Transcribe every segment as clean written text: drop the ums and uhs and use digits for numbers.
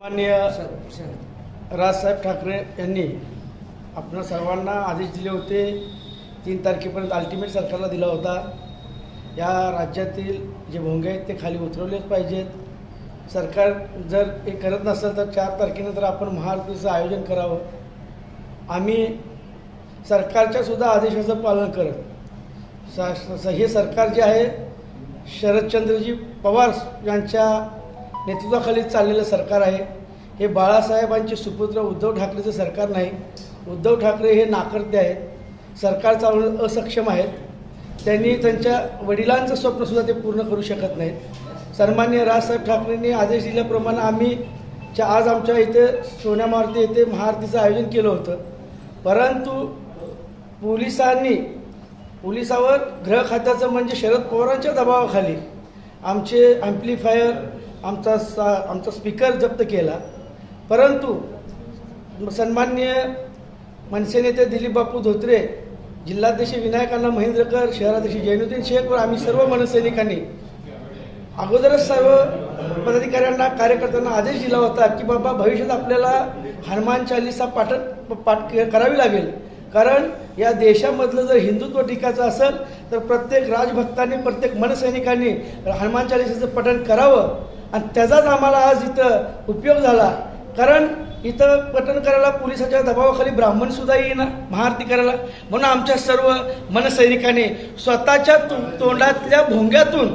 माननीय राजसाहेब ठाकरे यांनी आपण सर्वांना आदेश दिले होते 3 तारखेपर्यंत अल्टिमेट सरकारला दिला होता। या राज्यातील जे भोंगे आहेत ते खाली उतरवलेच पाहिजेत। सरकार जर हे करत नसेल तर 4 तारखेनंतर आपण महाआरतीचं आयोजन करावं। आम्ही सरकारच्या सुद्धा आदेशाचं पालन करत हे सरकार जे आहे शरदचंद्रजी पवार यांच्या नेतृत्वाखाली चाललेलं सरकार आहे। हे बाळासाहेबांचे सुपुत्र उद्धव ठाकरेचं सरकार नाही। उद्धव ठाकरे हे नाकर्ते आहेत, सरकार चालवण्यास असक्षम आहेत। त्यांनी त्यांच्या वडिलांचं स्वप्नसुद्धा ते पूर्ण करू शकत नाहीत। सन्माननीय राजसाहेब ठाकरेंनी आदेश दिल्याप्रमाणे आम्ही आज आमच्या इथे सोन्या मारुती येथे महाआरतीचं आयोजन केलं होतं, परंतु पोलिसावर गृह खात्याचं म्हणजे शरद पवारांच्या दबावाखाली आमचे ॲम्प्लिफायर आमचा स्पीकर जप्त केला। परंतु सन्माननीय मनसे नेते दिलीप बापू धोत्रे, जिल्हाध्यक्ष विनायकांना महेंद्रकर, शहराध्यक्ष जैनुद्दीन शेख व आम्ही सर्व मनसैनिकांनी अगोदरच सर्व पदाधिकाऱ्यांना कार्यकर्त्यांना आदेश दिला होता की बाबा भविष्यात आपल्याला हनुमान चालीसा पाठ करावी लागेल, कारण या देशामधलं जर हिंदुत्व टिकायचं असेल तर प्रत्येक राजभक्तांनी प्रत्येक मनसैनिकांनी हनुमान चालीसाचं पठण करावं। आणि त्याचाच आम्हाला आज इथं उपयोग झाला, कारण इथं पठण करायला पोलिसाच्या दबावाखाली ब्राह्मण सुद्धा येईना महाआरती करायला। म्हणून आमच्या सर्व मनसैनिकांनी स्वतःच्या तोंडातल्या भोंग्यातून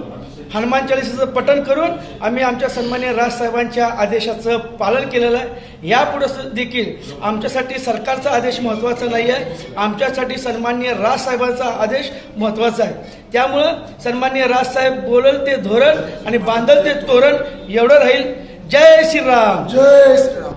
हनुमान चालीसाचं पठण करून आम्ही आमच्या सन्माननीय राजसाहेबांच्या आदेशाचं पालन केलेलं आहे। यापुढे देखील आमच्यासाठी सरकारचा आदेश महत्त्वाचा नाही आहे, आमच्यासाठी सन्माननीय राजसाहेबांचा आदेश महत्त्वाचा आहे। त्यामुळं सन्माननीय राजसाहेब बोलल ते धोरण आणि बांधल ते तोरण एवढं राहील। जय श्रीराम, जय श्रीराम।